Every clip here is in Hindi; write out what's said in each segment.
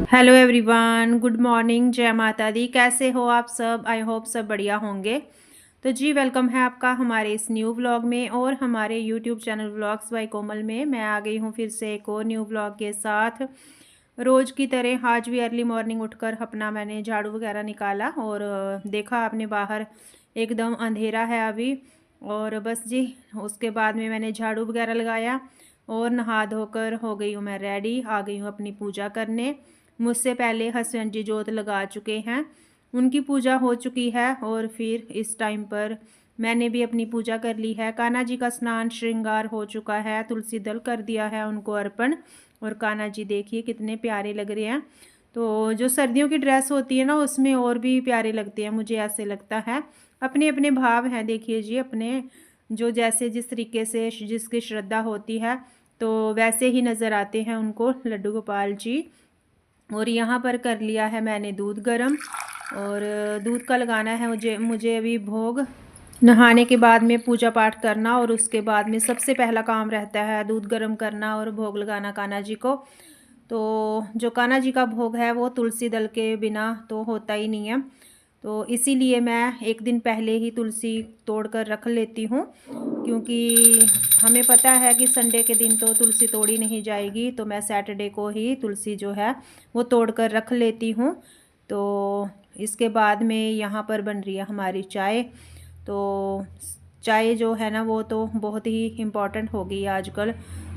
हेलो एवरीवन, गुड मॉर्निंग, जय माता दी। कैसे हो आप सब? आई होप सब बढ़िया होंगे। तो जी, वेलकम है आपका हमारे इस न्यू व्लॉग में और हमारे यूट्यूब चैनल व्लॉग्स बाय कोमल में। मैं आ गई हूँ फिर से एक और न्यू व्लॉग के साथ। रोज़ की तरह आज भी अर्ली मॉर्निंग उठकर अपना मैंने झाड़ू वगैरह निकाला और देखा आपने बाहर एकदम अंधेरा है अभी। और बस जी, उसके बाद में मैंने झाड़ू वगैरह लगाया और नहा धोकर हो गई हूँ मैं रेडी। आ गई हूँ अपनी पूजा करने। मुझसे पहले हसबैंड जी जोत लगा चुके हैं, उनकी पूजा हो चुकी है और फिर इस टाइम पर मैंने भी अपनी पूजा कर ली है। कान्हा जी का स्नान श्रृंगार हो चुका है, तुलसी दल कर दिया है उनको अर्पण। और कान्हा जी देखिए कितने प्यारे लग रहे हैं। तो जो सर्दियों की ड्रेस होती है ना, उसमें और भी प्यारे लगते हैं, मुझे ऐसे लगता है। अपने अपने भाव हैं, देखिए जी, अपने जो जैसे जिस तरीके से जिसकी श्रद्धा होती है तो वैसे ही नज़र आते हैं उनको लड्डू गोपाल जी। और यहाँ पर कर लिया है मैंने दूध गरम और दूध का लगाना है मुझे मुझे अभी भोग। नहाने के बाद में पूजा पाठ करना और उसके बाद में सबसे पहला काम रहता है दूध गरम करना और भोग लगाना कान्हा जी को। तो जो कान्हा जी का भोग है वो तुलसी दल के बिना तो होता ही नहीं है। तो इसीलिए मैं एक दिन पहले ही तुलसी तोड़ कर रख लेती हूँ, क्योंकि हमें पता है कि संडे के दिन तो तुलसी तोड़ी नहीं जाएगी। तो मैं सैटरडे को ही तुलसी जो है वो तोड़ कर रख लेती हूँ। तो इसके बाद में यहाँ पर बन रही है हमारी चाय। तो चाय जो है ना वो तो बहुत ही इम्पॉर्टेंट हो गई है आजकल।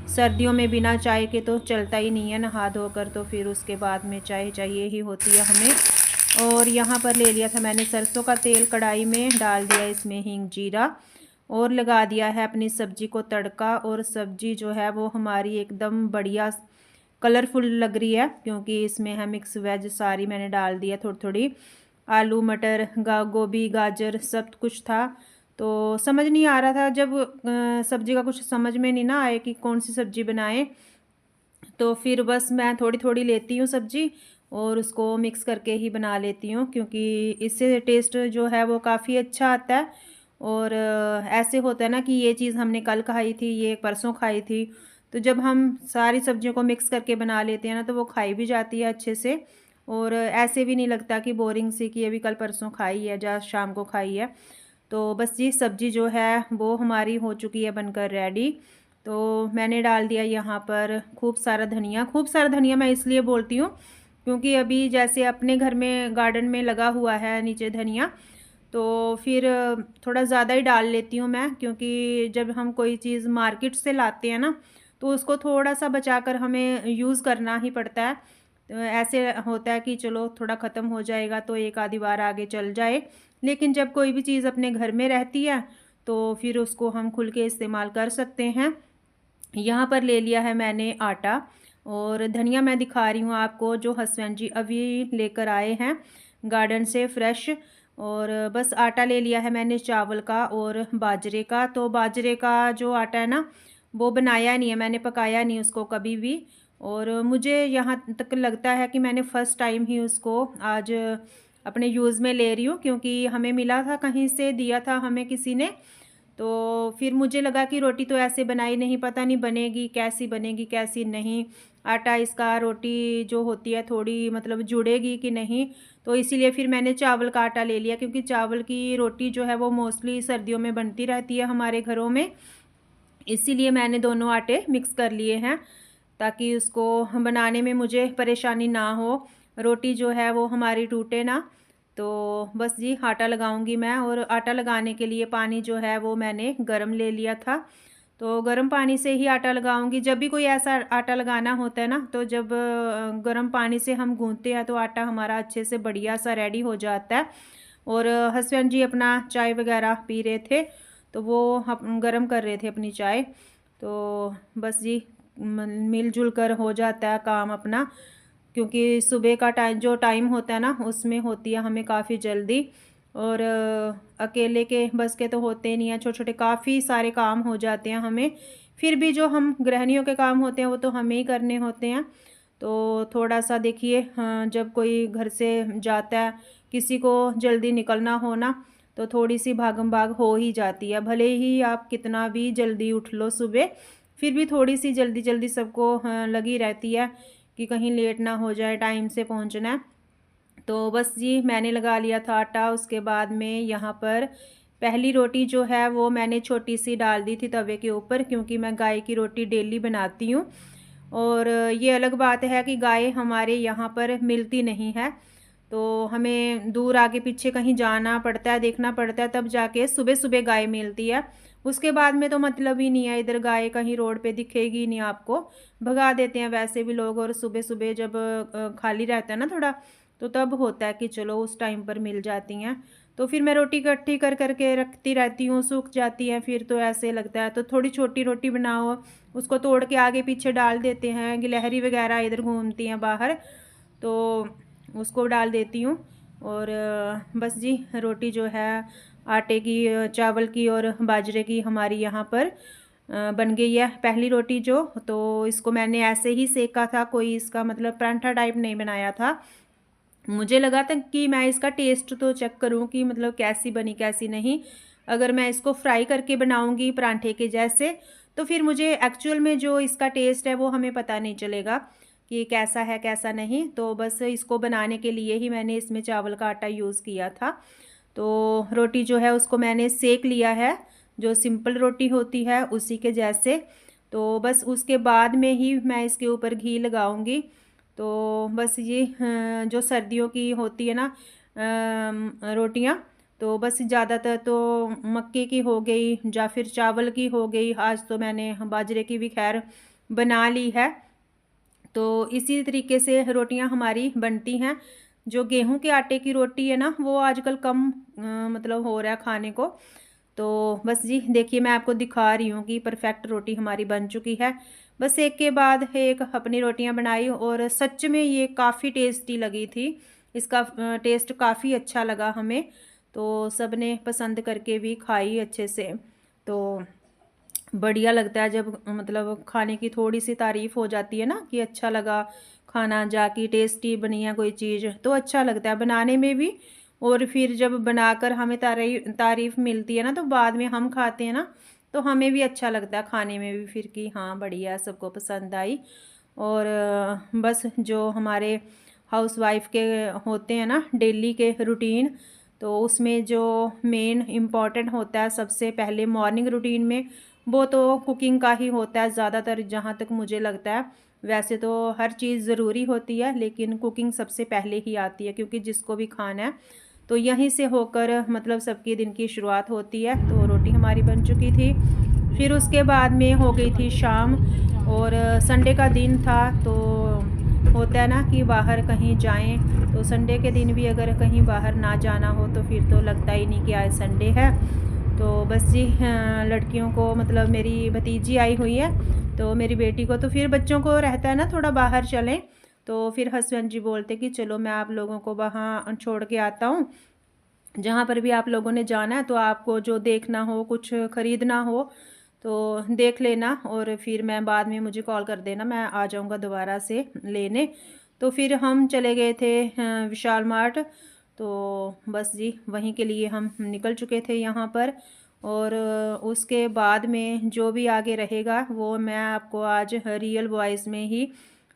सर्दियों में बिना चाय के तो चलता ही नहीं है, नहा धोकर तो फिर उसके बाद में चाय चाहिए ही होती है हमें। और यहाँ पर ले लिया था मैंने सरसों का तेल, कढ़ाई में डाल दिया इसमें हींग जीरा और लगा दिया है अपनी सब्जी को तड़का। और सब्जी जो है वो हमारी एकदम बढ़िया कलरफुल लग रही है, क्योंकि इसमें है मिक्स वेज सारी मैंने डाल दिया, थोड़ी थोड़ी आलू मटर गोभी गाजर सब कुछ था। तो समझ नहीं आ रहा था जब सब्जी का कुछ समझ में नहीं ना आए कि कौन सी सब्जी बनाएं। तो फिर बस मैं थोड़ी थोड़ी लेती हूँ सब्जी और उसको मिक्स करके ही बना लेती हूँ, क्योंकि इससे टेस्ट जो है वो काफ़ी अच्छा आता है। और ऐसे होता है ना कि ये चीज़ हमने कल खाई थी, ये परसों खाई थी। तो जब हम सारी सब्जियों को मिक्स करके बना लेते हैं ना तो वो खाई भी जाती है अच्छे से। और ऐसे भी नहीं लगता कि बोरिंग सी कि अभी कल परसों खाई है या शाम को खाई है। तो बस ये सब्ज़ी जो है वो हमारी हो चुकी है बनकर रेडी। तो मैंने डाल दिया यहाँ पर खूब सारा धनिया। खूब सारा धनिया मैं इसलिए बोलती हूँ क्योंकि अभी जैसे अपने घर में गार्डन में लगा हुआ है नीचे धनिया, तो फिर थोड़ा ज़्यादा ही डाल लेती हूँ मैं, क्योंकि जब हम कोई चीज़ मार्केट से लाते हैं ना तो उसको थोड़ा सा बचाकर हमें यूज़ करना ही पड़ता है। तो ऐसे होता है कि चलो थोड़ा ख़त्म हो जाएगा तो एक आधी बार आगे चल जाए, लेकिन जब कोई भी चीज़ अपने घर में रहती है तो फिर उसको हम खुल के इस्तेमाल कर सकते हैं। यहाँ पर ले लिया है मैंने आटा और धनिया मैं दिखा रही हूँ आपको, जो हस्बैंड जी अभी लेकर आए हैं गार्डन से फ्रेश। और बस आटा ले लिया है मैंने चावल का और बाजरे का। तो बाजरे का जो आटा है ना वो बनाया नहीं है मैंने, पकाया नहीं उसको कभी भी। और मुझे यहाँ तक लगता है कि मैंने फ़र्स्ट टाइम ही उसको आज अपने यूज़ में ले रही हूँ, क्योंकि हमें मिला था, कहीं से दिया था हमें किसी ने। तो फिर मुझे लगा कि रोटी तो ऐसे बनाई नहीं, पता नहीं बनेगी कैसी नहीं। आटा इसका रोटी जो होती है थोड़ी मतलब जुड़ेगी कि नहीं। तो इसीलिए फिर मैंने चावल का आटा ले लिया, क्योंकि चावल की रोटी जो है वो मोस्टली सर्दियों में बनती रहती है हमारे घरों में। इसीलिए मैंने दोनों आटे मिक्स कर लिए हैं ताकि उसको बनाने में मुझे परेशानी ना हो, रोटी जो है वो हमारी टूटे ना। तो बस जी आटा लगाऊंगी मैं, और आटा लगाने के लिए पानी जो है वो मैंने गरम ले लिया था। तो गरम पानी से ही आटा लगाऊंगी। जब भी कोई ऐसा आटा लगाना होता है ना तो जब गरम पानी से हम गूंथते हैं तो आटा हमारा अच्छे से बढ़िया सा रेडी हो जाता है। और हस्बैंड जी अपना चाय वगैरह पी रहे थे तो वो गरम कर रहे थे अपनी चाय। तो बस जी मिलजुल कर हो जाता है काम अपना, क्योंकि सुबह का टाइम होता है ना उसमें होती है हमें काफ़ी जल्दी। और अकेले के बस के तो होते नहीं हैं, छोटे छोटे काफ़ी सारे काम हो जाते हैं हमें। फिर भी जो हम गृहिणियों के काम होते हैं वो तो हमें ही करने होते हैं। तो थोड़ा सा देखिए, हाँ, जब कोई घर से जाता है, किसी को जल्दी निकलना हो ना, तो थोड़ी सी भागम भाग हो ही जाती है। भले ही आप कितना भी जल्दी उठ लो सुबह, फिर भी थोड़ी सी जल्दी जल्दी सबको हाँ, लगी रहती है कि कहीं लेट ना हो जाए, टाइम से पहुंचना है। तो बस जी मैंने लगा लिया था आटा। उसके बाद में यहाँ पर पहली रोटी जो है वो मैंने छोटी सी डाल दी थी तवे के ऊपर, क्योंकि मैं गाय की रोटी डेली बनाती हूँ। और ये अलग बात है कि गाय हमारे यहाँ पर मिलती नहीं है, तो हमें दूर आगे पीछे कहीं जाना पड़ता है, देखना पड़ता है, तब जाके सुबह सुबह गाय मिलती है। उसके बाद में तो मतलब ही नहीं है, इधर गाय कहीं रोड पे दिखेगी नहीं आपको, भगा देते हैं वैसे भी लोग। और सुबह सुबह जब खाली रहता है ना थोड़ा, तो तब होता है कि चलो उस टाइम पर मिल जाती हैं। तो फिर मैं रोटी इकट्ठी कर करके रखती रहती हूँ, सूख जाती है फिर तो ऐसे लगता है। तो थोड़ी छोटी रोटी बनाओ, उसको तोड़ के आगे पीछे डाल देते हैं, गिलहरी वगैरह इधर घूमती हैं बाहर, तो उसको डाल देती हूँ। और बस जी रोटी जो है आटे की, चावल की और बाजरे की हमारी यहाँ पर बन गई है पहली रोटी जो। तो इसको मैंने ऐसे ही सेका था, कोई इसका मतलब परांठा टाइप नहीं बनाया था। मुझे लगा था कि मैं इसका टेस्ट तो चेक करूं कि मतलब कैसी बनी कैसी नहीं। अगर मैं इसको फ्राई करके बनाऊंगी परांठे के जैसे, तो फिर मुझे एक्चुअल में जो इसका टेस्ट है वो हमें पता नहीं चलेगा कि कैसा है कैसा नहीं। तो बस इसको बनाने के लिए ही मैंने इसमें चावल का आटा यूज़ किया था। तो रोटी जो है उसको मैंने सेक लिया है, जो सिंपल रोटी होती है उसी के जैसे। तो बस उसके बाद में ही मैं इसके ऊपर घी लगाऊंगी। तो बस ये जो सर्दियों की होती है ना रोटियां, तो बस ज़्यादातर तो मक्के की हो गई या फिर चावल की हो गई। आज तो मैंने बाजरे की भी खैर बना ली है। तो इसी तरीके से रोटियां हमारी बनती हैं। जो गेहूं के आटे की रोटी है ना, वो आजकल कम मतलब हो रहा है खाने को। तो बस जी देखिए मैं आपको दिखा रही हूँ कि परफेक्ट रोटी हमारी बन चुकी है। बस एक के बाद एक अपनी रोटियां बनाई और सच में ये काफ़ी टेस्टी लगी थी। इसका टेस्ट काफ़ी अच्छा लगा हमें, तो सब ने पसंद करके भी खाई अच्छे से। तो बढ़िया लगता है जब मतलब खाने की थोड़ी सी तारीफ़ हो जाती है ना कि अच्छा लगा खाना, जाके टेस्टी बनी है कोई चीज़, तो अच्छा लगता है बनाने में भी। और फिर जब बनाकर हमें तारीफ़ मिलती है ना, तो बाद में हम खाते हैं ना, तो हमें भी अच्छा लगता है खाने में भी फिर कि हाँ बढ़िया सबको पसंद आई। और बस जो हमारे हाउसवाइफ के होते हैं ना डेली के रूटीन, तो उसमें जो मेन इम्पॉर्टेंट होता है सबसे पहले मॉर्निंग रूटीन में, वो तो कुकिंग का ही होता है ज़्यादातर, जहाँ तक मुझे लगता है। वैसे तो हर चीज़ ज़रूरी होती है, लेकिन कुकिंग सबसे पहले ही आती है, क्योंकि जिसको भी खाना है तो यहीं से होकर मतलब सबके दिन की शुरुआत होती है। तो रोटी हमारी बन चुकी थी। फिर उसके बाद में हो गई थी शाम, और संडे का दिन था, तो होता है ना कि बाहर कहीं जाएं। तो संडे के दिन भी अगर कहीं बाहर ना जाना हो तो फिर तो लगता ही नहीं कि आज संडे है। तो बस जी लड़कियों को मतलब मेरी भतीजी आई हुई है, तो मेरी बेटी को, तो फिर बच्चों को रहता है ना थोड़ा बाहर चलें। तो फिर हस्बैंड जी बोलते कि चलो मैं आप लोगों को वहाँ छोड़ के आता हूँ, जहाँ पर भी आप लोगों ने जाना है, तो आपको जो देखना हो कुछ ख़रीदना हो तो देख लेना, और फिर मैं बाद में मुझे कॉल कर देना, मैं आ जाऊँगा दोबारा से लेने। तो फिर हम चले गए थे विशाल मार्ट। तो बस जी वहीं के लिए हम निकल चुके थे यहाँ पर। और उसके बाद में जो भी आगे रहेगा वो मैं आपको आज रियल वॉइस में ही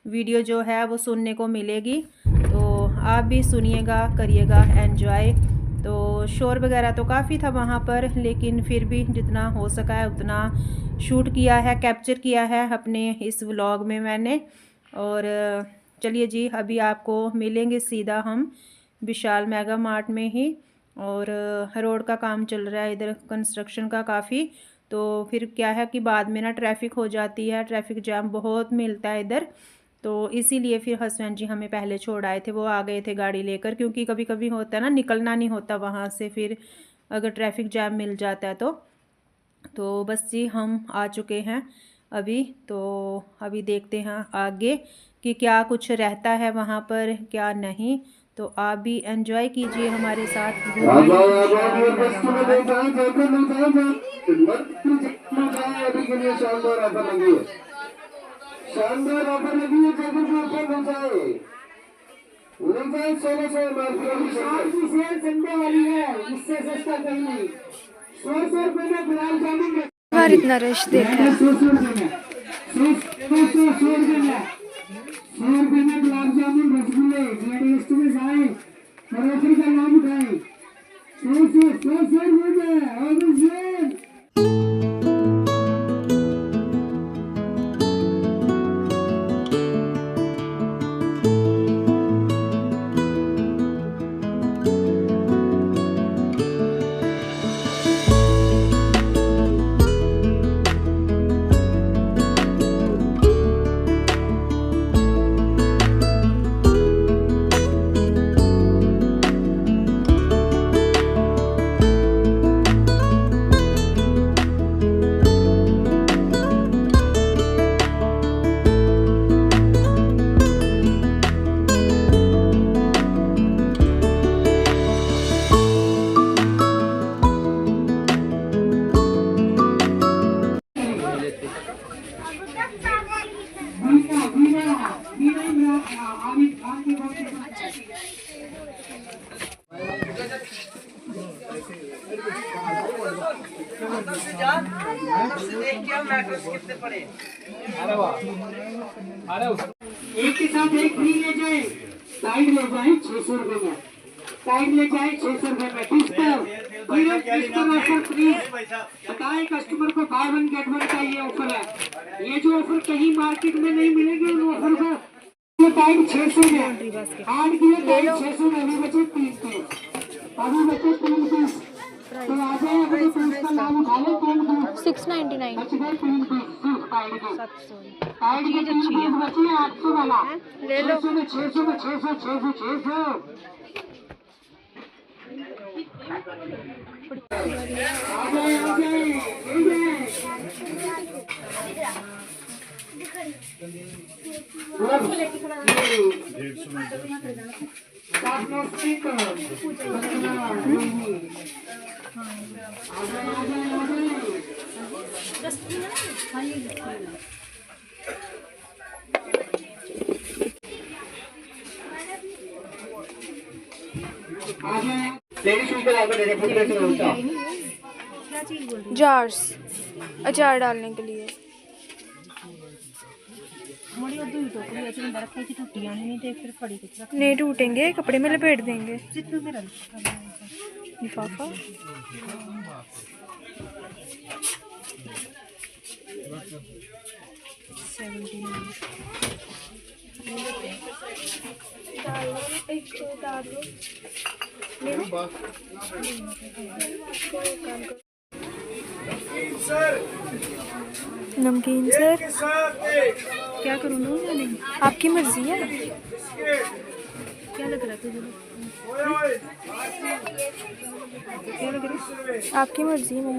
वीडियो जो है वो सुनने को मिलेगी। तो आप भी सुनिएगा, करिएगा एंजॉय। तो शोर वगैरह तो काफ़ी था वहाँ पर, लेकिन फिर भी जितना हो सका है उतना शूट किया है, कैप्चर किया है अपने इस व्लॉग में मैंने। और चलिए जी अभी आपको मिलेंगे सीधा हम विशाल मेगा मार्ट में ही। और रोड का काम चल रहा है इधर, कंस्ट्रक्शन का काफ़ी। तो फिर क्या है कि बाद में ना ट्रैफिक हो जाती है, ट्रैफिक जैम बहुत मिलता है इधर। तो इसीलिए फिर हस्बैंड जी हमें पहले छोड़ आए थे, वो आ गए थे गाड़ी लेकर, क्योंकि कभी कभी होता है ना निकलना नहीं होता वहाँ से, फिर अगर ट्रैफिक जैम मिल जाता है तो बस जी हम आ चुके हैं अभी। तो अभी देखते हैं आगे कि क्या कुछ रहता है वहाँ पर क्या नहीं। तो आप भी एंजॉय कीजिए हमारे साथ शानदार ऑफर लगी है, जगह के ऊपर मिल जाए 1600 की सेल संडे वाली है, इससे सस्ता कहीं नहीं। 100 रुपए में गुलाब जामुन बार इतना रश देखा है। 100 रुपए में गुलाब जामुन रसगुल्ले टेस्ट में जाए और ऑफर का लाभ उठाए। 100 रुपए और एक के साथ एक फ्री ले जाए, साइड ले जाए 600 रुपए में, साइड ले जाए 600 रुपए में। किस्तर ऑफर प्लीज बताए कस्टमर को, 5 1 get 1 का ये ऑफर है। ये जो ऑफर कहीं मार्केट में नहीं मिलेंगे उन ऑफर को। ये टाइम 600 में, आज की टाइम 600 में, अभी बचे 30 पीस, अभी बचे 3 पीस। तो आ जाए अपने पीस का नाम उठा ले। 699 बच गए 3 पीस साइड के, साइड के 3 पीस बचे 800 वाला ले लो। 600 में 600 में 600 आ जाए जार्स अचार डालने के लिए। नहीं टूटेंगे, कपड़े में लपेट देंगे। लिफाफा नमकीन सर क्या करूँ ना, आपकी मर्जी है। क्या लग रहा है तुझे? क्या लग रहा है? आपकी मर्जी में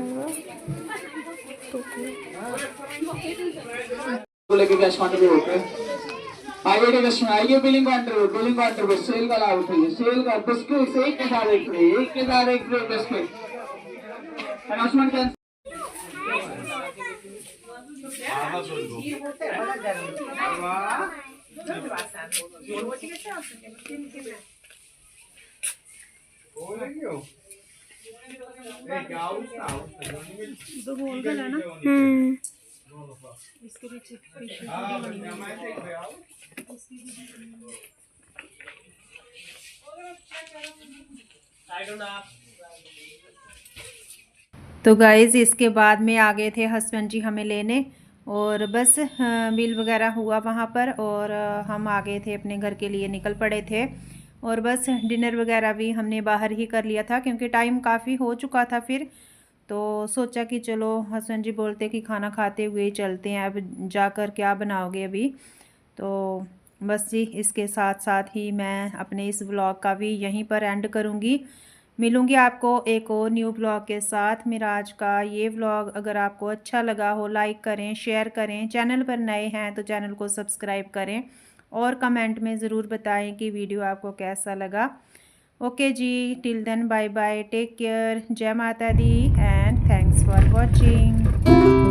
तो लेके कैश काउंटर पे होते आइए कस्टमर, आइए बिलिंग काउंटर पे सेल का लाभ उठाइए। सेल का बिस्किट एक के साथ एक फ्री, एक के साथ एक फ्री बिस्किट। Announcement cancel. तो बोल गया ना इसके पीछे तो गाइज़ इसके बाद में आ गए थे हस्बैंड जी हमें लेने, और बस बिल वगैरह हुआ वहाँ पर, और हम आ गए थे अपने घर के लिए, निकल पड़े थे। और बस डिनर वगैरह भी हमने बाहर ही कर लिया था क्योंकि टाइम काफ़ी हो चुका था। फिर तो सोचा कि चलो, हस्बैंड जी बोलते कि खाना खाते हुए ही चलते हैं, अब जाकर क्या बनाओगे अभी। तो बस जी इसके साथ साथ ही मैं अपने इस व्लॉग का भी यहीं पर एंड करूँगी। मिलूँगी आपको एक और न्यू व्लॉग के साथ। मेरा आज का ये व्लॉग अगर आपको अच्छा लगा हो, लाइक करें, शेयर करें। चैनल पर नए हैं तो चैनल को सब्सक्राइब करें, और कमेंट में ज़रूर बताएं कि वीडियो आपको कैसा लगा। ओके जी, till then bye bye, take care, जय माता दी एंड थैंक्स फॉर वॉचिंग।